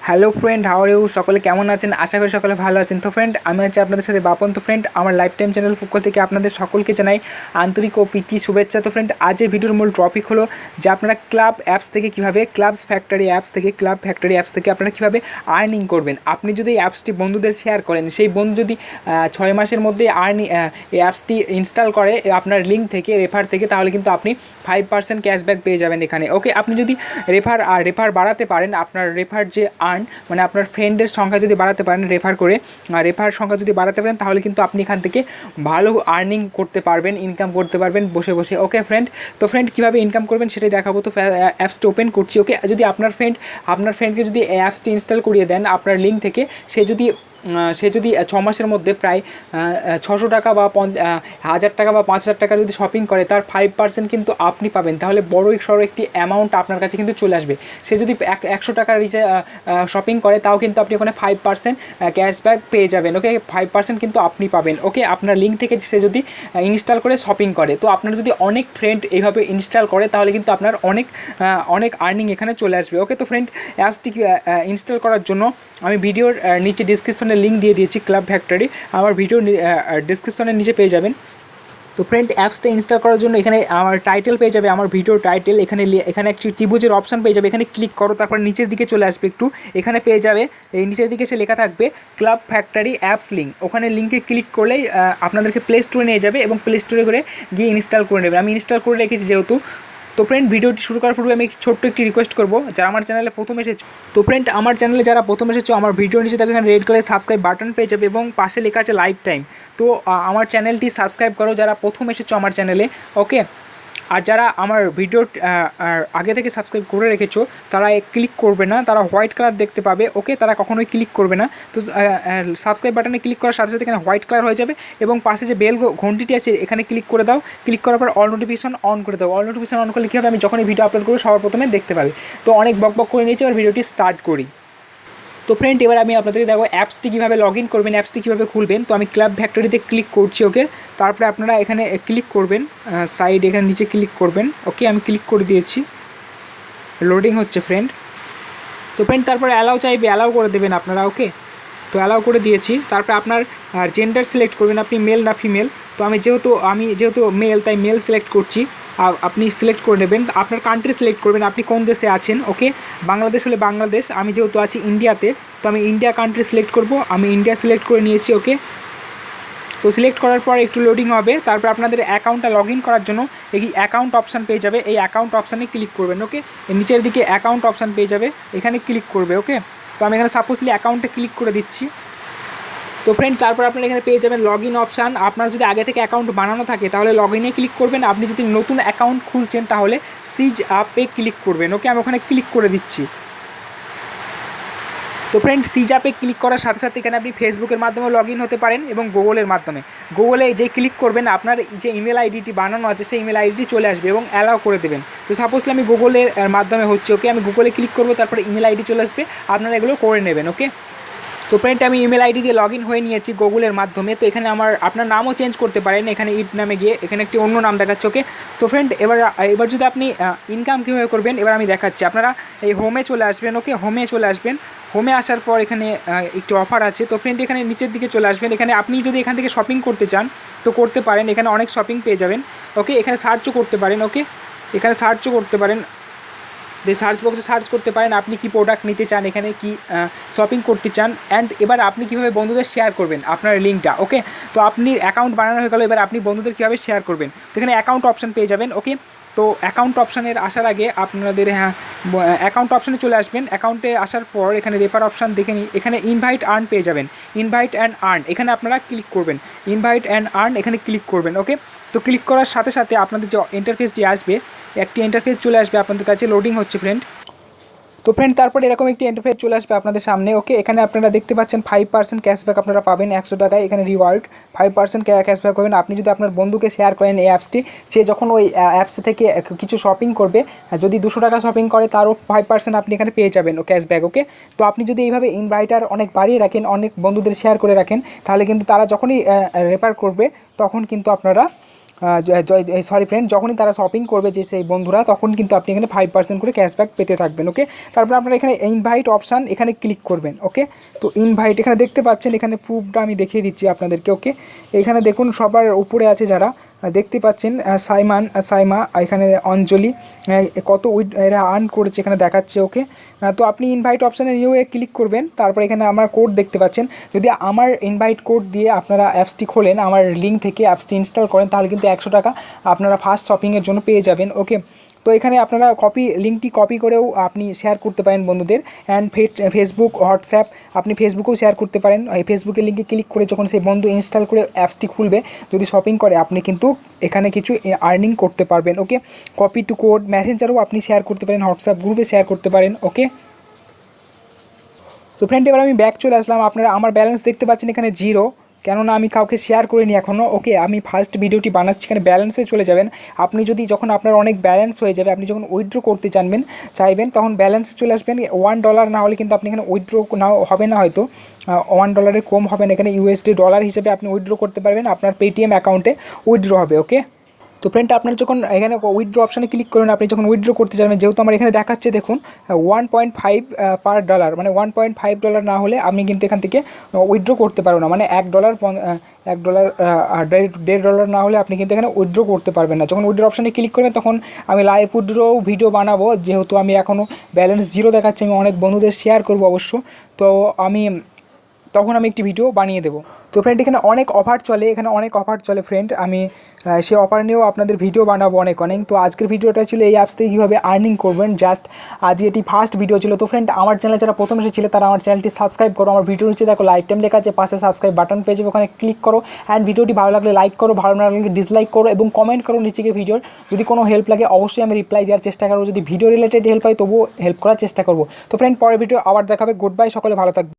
Hello friend, how are you? সকলে কেমন আছেন? আশা করি সকলে ভালো আছেন। তো ফ্রেন্ড, আমি আছি আপনাদের সাথে বাপন। তো ফ্রেন্ড, আমার লাইফ টাইম চ্যানেল পক্ষ থেকে আপনাদের সকলকে জানাই আন্তরিক ও প্রীতি শুভেচ্ছা। তো ফ্রেন্ড, আজ এই ভিডিওর মূল টপিক হলো যে আপনারা ক্লাব অ্যাপস থেকে কীভাবে ক্লাব ফ্যাক্টরি অ্যাপস থেকে আপনারা কীভাবে আর্নিং করবেন। আপনি যদি এই অ্যাপসটি বন্ধুদের শেয়ার করেন, সেই বন্ধু যদি 6 মাসের মধ্যে এই অ্যাপসটি ইনস্টল করে আপনার লিঙ্ক থেকে, রেফার থেকে, তাহলে কিন্তু আপনি 5% ক্যাশব্যাক পেয়ে যাবেন এখানে। ওকে, আপনি যদি রেফার বাড়াতে পারেন, আপনার রেফার যে মানে আপনার ফ্রেন্ডের সংখ্যা যদি বাড়াতে পারেন, রেফার সংখ্যা যদি বাড়াতে পারেন, তাহলে কিন্তু আপনি এখান থেকে ভালো আর্নিং করতে পারবেন, ইনকাম করতে পারবেন বসে বসে। ওকে ফ্রেন্ড, তো ফ্রেন্ড কীভাবে ইনকাম করবেন সেটাই দেখাবো। তো অ্যাপসটি ওপেন করছি। ওকে, যদি আপনার ফ্রেন্ডকে যদি অ্যাপসটি ইনস্টল করিয়ে দেন আপনার লিঙ্ক থেকে, সে যদি 6 মাসের মধ্যে প্রায় 600 টাকা বা 1000 টাকা বা 5000 টাকা যদি শপিং করে, তার 5% কিন্তু আপনি পাবেন। তাহলে বড় সড়ো একটি অ্যামাউন্ট আপনার কাছে কিন্তু চলে আসবে। সে যদি 100 টাকার শপিং করে, তাও কিন্তু আপনি ওখানে 5% ক্যাশব্যাক পেয়ে যাবেন। ওকে, 5% কিন্তু আপনি পাবেন। ওকে, আপনার লিঙ্ক থেকে সে যদি ইনস্টল করে শপিং করে, তো আপনার যদি অনেক ফ্রেন্ড এইভাবে ইনস্টল করে, তাহলে কিন্তু আপনার অনেক আর্নিং এখানে চলে আসবে। ওকে, তো ফ্রেন্ড, অ্যাপসটি ইনস্টল করার জন্য আমি ভিডিওর নিচে ডিসক্রিপশনে লিঙ্ক দিয়ে দিয়েছি ক্লাব ফ্যাক্টরি, আমার ভিডিও ডিসক্রিপশনের নিচে পেয়ে যাবেন। তো ফ্রেন্ড, অ্যাপসটা ইনস্টল করার জন্য এখানে আমার টাইটেল পেয়ে যাবে, আমার ভিডিওর টাইটেল। এখানে একটি ত্রিভুজের অপশান পেয়ে যাবে, এখানে ক্লিক করো, তারপর নিচের দিকে চলে আসবে একটু, এখানে পেয়ে যাবে এই নিচের দিকে সে লেখা থাকবে ক্লাব ফ্যাক্টরি অ্যাপস লিঙ্ক। ওখানে লিঙ্কে ক্লিক করলেই আপনাদেরকে প্লে স্টোরে নিয়ে যাবে এবং প্লে স্টোরে করে গিয়ে ইনস্টল করে নেবেন। আমি ইনস্টল করে রেখেছি যেহেতু। তো ফ্রেন্ড, ভিডিওটি শুরু করার পূর্বে আমি ছোট্ট একটি রিকোয়েস্ট করবো, যারা আমার চ্যানেলে প্রথম এসেছো, তো ফ্রেন্ড আমার চ্যানেলে যারা প্রথম এসেছো, আমার ভিডিও নিচে দেখো এখানে রেড কালার সাবস্ক্রাইব বাটন পেয়ে যাবে এবং পাশে লেখা আছে লাইফ টাইম। তো আমার চ্যানেলটি সাবস্ক্রাইব করো যারা প্রথম এসেছো আমার চ্যানেলে। ওকে, আর যারা আমার ভিডিও আগে থেকে সাবস্ক্রাইব করে রেখেছো, তারা ক্লিক করবে না, তারা হোয়াইট কালার দেখতে পাবে। ওকে, তারা কখনোই ক্লিক করবে না। তো সাবস্ক্রাইব বাটনে ক্লিক করার সাথে সাথে এখানে হোয়াইট কালার হয়ে যাবে এবং পাশে যে বেল ঘন্টিটি আছে এখানে ক্লিক করে দাও। ক্লিক করার পর অল নোটিফিকেশন অন করে দাও। অল নোটিফিকেশন অন করলে কী হবে, আমি যখনই ভিডিও আপলোড করবো সবার প্রথমে দেখতে পাবে। তো অনেক বক করে নিয়েছি, এবার ভিডিওটি স্টার্ট করি। তো ফ্রেন্ড, এবার আমি আপনাদেরকে দেখো অ্যাপসটি কীভাবে লগ ইন করবেন, অ্যাপসটি কীভাবে খুলবেন। তো আমি ক্লাব ফ্যাক্টরিতে ক্লিক করছি। ওকে, তারপরে আপনারা এখানে ক্লিক করবেন, সাইড এখানে নিচে ক্লিক করবেন। ওকে, আমি ক্লিক করে দিয়েছি, লোডিং হচ্ছে ফ্রেন্ড। তো ফ্রেন্ড, তারপরে অ্যালাউ চাইবে, অ্যালাউ করে দেবেন আপনারা। ওকে, তো অ্যালাউ করে দিয়েছি। তারপরে আপনার জেন্ডার সিলেক্ট করবেন, আপনি মেল না ফিমেল। তো আমি যেহেতু মেল, তাই মেল সিলেক্ট করছি। আপনি সিলেক্ট করে নেবেন। আপনার কান্ট্রি সিলেক্ট করবেন, আপনি কোন দেশে আছেন। ওকে, বাংলাদেশ হলে বাংলাদেশ, আমি যেহেতু আছি ইন্ডিয়াতে, তো আমি ইন্ডিয়া কান্ট্রি সিলেক্ট করব। আমি ইন্ডিয়া সিলেক্ট করে নিয়েছি। ওকে, তো সিলেক্ট করার পর একটু লোডিং হবে। তারপর আপনাদের অ্যাকাউন্টটা লগ ইন করার জন্য এই অ্যাকাউন্ট অপশান পেয়ে যাবে, এই অ্যাকাউন্ট অপশানে ক্লিক করবেন। ওকে, নিচের দিকে অ্যাকাউন্ট অপশান পেয়ে যাবে, এখানে ক্লিক করবে। ওকে, তো আমি এখানে সাপোজলি অ্যাকাউন্টে ক্লিক করে দিচ্ছি। তো ফ্রেন্ড, তারপর আপনারা এখানে পেয়ে যাবেন লগ ইন অপশান। আপনার যদি আগে থেকে অ্যাকাউন্ট বানানো থাকে তাহলে লগ ইনে ক্লিক করবেন। আপনি যদি নতুন অ্যাকাউন্ট খুলছেন তাহলে সিজ আপে ক্লিক করবেন। ওকে, আমি ওখানে ক্লিক করে দিচ্ছি। তো ফ্রেন্ড, সিজ আপে ক্লিক করার সাথে সাথে এখানে আপনি ফেসবুকের মাধ্যমে লগ ইন হতে পারেন এবং গুগলের মাধ্যমে। গুগলে যে ক্লিক করবেন, আপনার যে ইমেল আইডিটি বানানো আছে সেই ইমেল আইডিটি চলে আসবে এবং অ্যালাউ করে দেবেন। তো সাপোজলি আমি গুগলের মাধ্যমে হচ্ছে। ওকে, আমি গুগলে ক্লিক করবো, তারপরে ইমেল আইডি চলে আসবে, আপনারা এগুলো করে নেবেন। ওকে, তো ফ্রেন্ড, আমি ইমেল আইডি দিয়ে লগ ইন হয়ে নিয়েছি গুগলের মাধ্যমে। তো এখানে আপনার নামও চেঞ্জ করতে পারেন, এখানে ইট নামে গিয়ে এখানে একটি অন্য নাম দেখাচ্ছে। ওকে, তো ফ্রেন্ড, এবার যদি আপনি ইনকাম কীভাবে করবেন এবার আমি দেখাচ্ছি। আপনারা এই হোমে চলে আসবেন। ওকে, হোমে চলে আসবেন। হোমে আসার পর এখানে একটি অফার আছে। তো ফ্রেন্ড, এখানে নিচের দিকে চলে আসবেন। এখানে আপনি যদি এখান থেকে শপিং করতে চান তো করতে পারেন, এখানে অনেক শপিং পেয়ে যাবেন। ওকে, এখানে সার্চও করতে পারেন। ওকে, এখানে সার্চও করতে পারেন, সার্চ বক্সে সার্চ করতে পারেন আপনি কি প্রোডাক্ট নিতে চান, এখানে কি শপিং করতে চান। অ্যান্ড এবার আপনি কীভাবে বন্ধুদের শেয়ার করবেন আপনার লিঙ্কটা। ওকে, তো আপনি অ্যাকাউন্ট বানানো হয়ে গেল, এবার আপনি বন্ধুদের কীভাবে শেয়ার করবেন। তো এখানে অ্যাকাউন্ট অপশান পেয়ে যাবেন। ওকে, তো অ্যাকাউন্ট অপশানের আসার আগে আপনাদের অ্যাকাউন্ট অপশানে চলে আসবেন। অ্যাকাউন্টে আসার পর এখানে রেফার অপশান দেখে নিই, এখানে ইনভাইট আর্ন পেয়ে যাবেন। ইনভাইট অ্যান্ড আর্ন, এখানে আপনারা ক্লিক করবেন। ইনভাইট অ্যান্ড আর্ন, এখানে ক্লিক করবেন। ওকে, তো ক্লিক করার সাথে সাথে আপনাদের যে ইন্টারফেসটি আসবে, একটি ইন্টারফেস চলে আসবে আপনাদের কাছে, লোডিং হচ্ছে ফ্রেন্ড। তো ফ্রেন্ড, তারপরে এরকম একটি ইন্টারফেস চলে আসবে আপনাদের সামনে। ওকে, এখানে আপনারা দেখতে পাচ্ছেন 5% ক্যাশব্যাক আপনারা পাবেন 100 টাকায়। এখানে রিওয়ার্ড 5% ক্যাশব্যাক পাবেন আপনি যদি আপনার বন্ধুকে শেয়ার করেন এই অ্যাপসটি। সে যখন ওই অ্যাপস থেকে কিছু শপিং করবে, যদি 200 টাকা শপিং করে, তারও 5% আপনি এখানে পেয়ে যাবেন ও ক্যাশব্যাক। ওকে, তো আপনি যদি এইভাবে ইনভাইটার অনেক বাড়িয়ে রাখেন, অনেক বন্ধুদের শেয়ার করে রাখেন, তাহলে কিন্তু তারা যখনই রেফার করবে তখন কিন্তু আপনারা সরি ফ্রেন্ড, যখনই তারা শপিং করবে যে সেই বন্ধুরা, তখন কিন্তু আপনি এখানে 5% করে ক্যাশব্যাক পেতে থাকবেন। ওকে, তারপর আপনারা এখানে ইনভাইট অপশান এখানে ক্লিক করবেন। ওকে, তো ইনভাইট এখানে দেখতে পাচ্ছেন, এখানে প্রুফটা আমি দেখিয়ে দিচ্ছি আপনাদেরকে। ওকে, এখানে দেখুন সবার উপরে আছে যারা দেখতে পাচ্ছেন, সাইমা, এখানে অঞ্জলি, কত এরা আর্ন করেছে এখানে দেখাচ্ছে। ওকে, তো আপনি ইনভাইট অপশানে নিয়েও ক্লিক করবেন। তারপর এখানে আমার কোড দেখতে পাচ্ছেন, যদি আমার ইনভাইট কোড দিয়ে আপনারা অ্যাপসটি খোলেন, আমার লিঙ্ক থেকে অ্যাপসটি ইনস্টল করেন, তাহলে কিন্তু 100 টাকা আপনারা ফার্স্ট শপিংয়ের জন্য পেয়ে যাবেন। ওকে, তো এখানে আপনারা লিঙ্কটি কপি করেও আপনি শেয়ার করতে পারেন বন্ধুদের। অ্যান্ড ফেসবুক, হোয়াটসঅ্যাপ, আপনি ফেসবুকেও শেয়ার করতে পারেন। এই ফেসবুকের লিঙ্কে ক্লিক করে যখন সেই বন্ধু ইনস্টল করে অ্যাপসটি খুলবে, যদি শপিং করে, আপনি কিন্তু এখানে কিছু আর্নিং করতে পারবেন। ওকে, কপি টু কোড মেসেঞ্জারও আপনি শেয়ার করতে পারেন, হোয়াটসঅ্যাপ গ্রুপে শেয়ার করতে পারেন। ওকে, তো ফ্রেন্ড এবার আমি ব্যাক চলে আসলাম। আপনারা আমার ব্যালেন্স দেখতে পাচ্ছেন এখানে 0, কেননা আমি কাউকে শেয়ার করিনি এখনও। ওকে, আমি ফার্স্ট ভিডিওটি বানাচ্ছি, এখানে ব্যালেন্সে চলে যাবেন। আপনি যদি যখন আপনার অনেক ব্যালেন্স হয়ে যাবে, আপনি যখন উইথড্র করতে চাইবেন, তখন ব্যালেন্সে চলে আসবেন। $1 না হলে কিন্তু আপনি এখানে উইথড্র না হবে না, হয়তো $1 কম হবে না। এখানে USD ডলার হিসেবে আপনি উইথড্র করতে পারবেন, আপনার পেটিএম অ্যাকাউন্টে উইথড্র হবে। ওকে, তো ফ্রেন্ড আপনার যখন এখানে উইথড্র অপশানে ক্লিক করুন, আপনি যখন উইথড্র করতে যাবেন, যেহেতু আমার এখানে দেখাচ্ছে দেখুন 1.5 পার ডলার, মানে $1.5 না হলে আপনি কিন্তু এখান থেকে উইথড্র করতে পারবেন না। মানে $1, $1.5 না হলে আপনি কিন্তু এখানে উইথড্র করতে পারবেন না। যখন উইথড্র অপশানে ক্লিক করবেন, তখন আমি লাইভ উইথড্র ভিডিও বানাবো। যেহেতু আমি এখনও ব্যালেন্স 0 দেখাচ্ছে, আমি অনেক বন্ধুদের শেয়ার করবো অবশ্য, তো তখন আমি একটি ভিডিও বানিয়ে দেবো। তো ফ্রেন্ড এখানে অনেক অফার চলে ফ্রেন্ড, আমি সে অফার নিয়েও আপনাদের ভিডিও বানাবো অনেক। তো আজকের ভিডিওটা ছিল এই অ্যাপস থেকে কীভাবে আর্নিং করবেন, জাস্ট আজকে এটি ফার্স্ট ভিডিও ছিল। তো ফ্রেন্ড আমার চ্যানেলে যারা প্রথম এসেছিলে, তারা আমার চ্যানেলটি সাবস্ক্রাইব করো। আমার ভিডিও নিচে দেখো লাইভ টাইম লেখা আছে, পাশে সাবস্ক্রাইব বাটন পেয়ে যাবে, ওখানে ক্লিক করো। অ্যান্ড ভিডিওটি ভালো লাগলে লাইক করো, ভালো না লাগলে ডিসলাইক করো, এবং কমেন্ট করো নিচে গিয়ে ভিডিওর। যদি কোনো হেল্প লাগে অবশ্যই আমি রিপ্লাই দেওয়ার চেষ্টা করবো। যদি ভিডিও রিলেটেড হেল্প হয়, তবুও হেল্প করার চেষ্টা করবো। তো ফ্রেন্ড পরের ভিডিও আবার দেখাবে। গুড বাই, সকলে ভালো থাকবে।